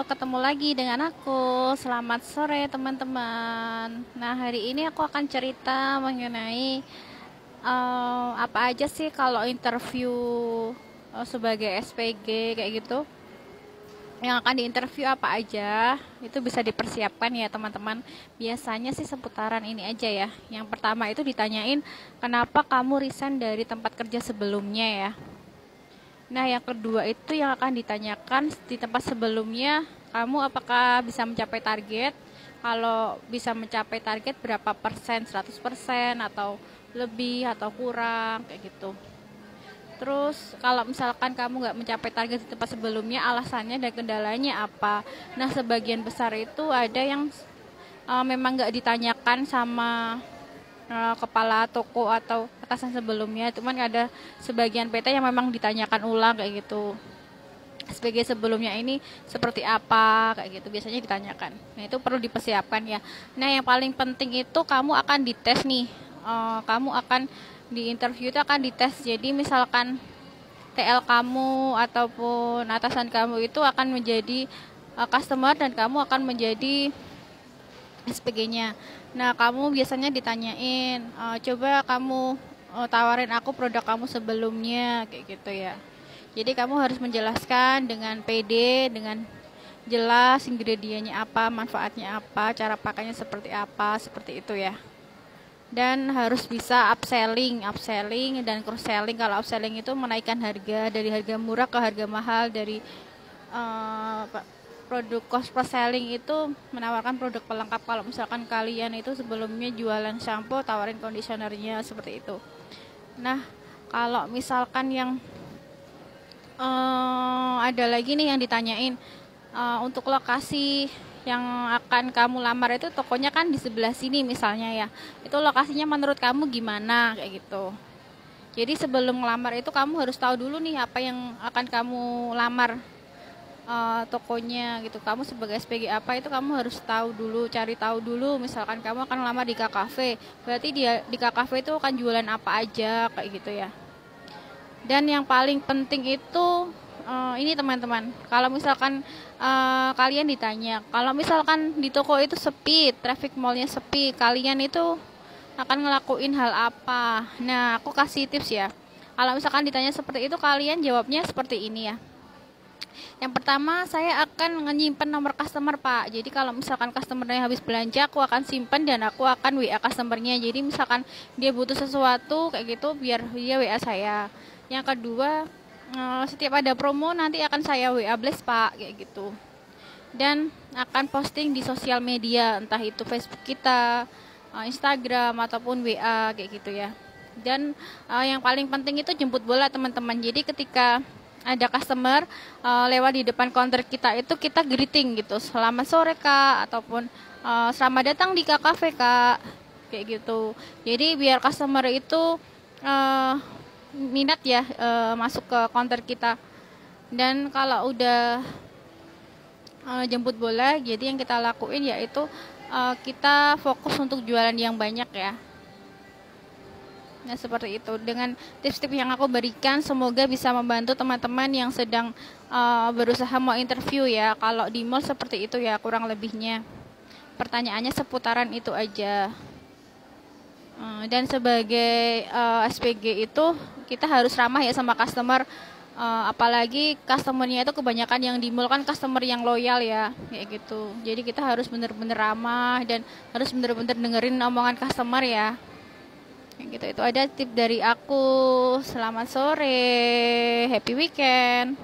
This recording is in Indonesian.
ketemu lagi dengan aku. Selamat sore teman-teman. Nah, hari ini aku akan cerita mengenai apa aja sih kalau interview sebagai SPG kayak gitu. Yang akan diinterview apa aja, itu bisa dipersiapkan ya teman-teman. Biasanya sih seputaran ini aja ya. Yang pertama itu ditanyain, kenapa kamu resign dari tempat kerja sebelumnya ya. Nah, yang kedua itu yang akan ditanyakan di tempat sebelumnya, kamu apakah bisa mencapai target? Kalau bisa mencapai target berapa persen, 100% atau lebih atau kurang, kayak gitu. Terus kalau misalkan kamu nggak mencapai target di tempat sebelumnya, alasannya dan kendalanya apa? Nah, sebagian besar itu ada yang memang nggak ditanyakan sama kepala toko atau atasan sebelumnya, cuman ada sebagian PT yang memang ditanyakan ulang kayak gitu. SPG sebelumnya ini seperti apa kayak gitu, biasanya ditanyakan. Nah, itu perlu dipersiapkan ya. Nah, yang paling penting itu kamu akan dites nih. Kamu akan di interview itu akan dites. Jadi misalkan TL kamu ataupun atasan kamu itu akan menjadi customer dan kamu akan menjadi SPG-nya. Nah, kamu biasanya ditanyain, coba kamu tawarin aku produk kamu sebelumnya, kayak gitu ya. Jadi kamu harus menjelaskan dengan PD, dengan jelas ingredientnya apa, manfaatnya apa, cara pakainya seperti apa, seperti itu ya. Dan harus bisa upselling dan cross selling. Kalau upselling itu menaikkan harga dari harga murah ke harga mahal, dari produk cost plus selling itu menawarkan produk pelengkap. Kalau misalkan kalian itu sebelumnya jualan shampoo, tawarin conditionernya seperti itu. Nah, kalau misalkan yang ada lagi nih yang ditanyain, untuk lokasi yang akan kamu lamar itu tokonya kan di sebelah sini misalnya ya, itu lokasinya menurut kamu gimana kayak gitu. Jadi sebelum ngelamar itu kamu harus tahu dulu nih apa yang akan kamu lamar, tokonya gitu. Kamu sebagai SPG apa itu kamu harus tahu dulu, cari tahu dulu. Misalkan kamu akan lamar di KKV, berarti dia di KKV itu akan jualan apa aja kayak gitu ya. Dan yang paling penting itu ini teman-teman, kalau misalkan kalian ditanya, kalau misalkan di toko itu sepi, traffic mallnya sepi, kalian itu akan ngelakuin hal apa? Nah, aku kasih tips ya. Kalau misalkan ditanya seperti itu, kalian jawabnya seperti ini ya. Yang pertama, saya akan menyimpan nomor customer, Pak. Jadi kalau misalkan customernya habis belanja, aku akan simpan dan aku akan WA customernya. Jadi misalkan dia butuh sesuatu kayak gitu, biar dia WA saya. Yang kedua, setiap ada promo nanti akan saya WA blast, Pak, kayak gitu. Dan akan posting di sosial media, entah itu Facebook kita, Instagram ataupun WA kayak gitu ya. Dan yang paling penting itu jemput bola, teman-teman. Jadi ketika ada customer lewat di depan counter kita itu kita greeting gitu, selamat sore Kak, ataupun selamat datang di KKV Kak, kayak gitu. Jadi biar customer itu minat ya masuk ke counter kita. Dan kalau udah jemput bola, jadi yang kita lakuin yaitu kita fokus untuk jualan yang banyak ya. Nah, seperti itu. Dengan tips-tips yang aku berikan, semoga bisa membantu teman-teman yang sedang berusaha mau interview ya. Kalau di mall seperti itu ya kurang lebihnya. Pertanyaannya seputaran itu aja. Dan sebagai SPG itu kita harus ramah ya sama customer. Apalagi customernya itu kebanyakan yang di mall kan customer yang loyal ya, kayak gitu. Jadi kita harus bener-bener ramah dan harus bener-bener dengerin omongan customer ya. Gitu, itu ada tip dari aku. Selamat sore, happy weekend.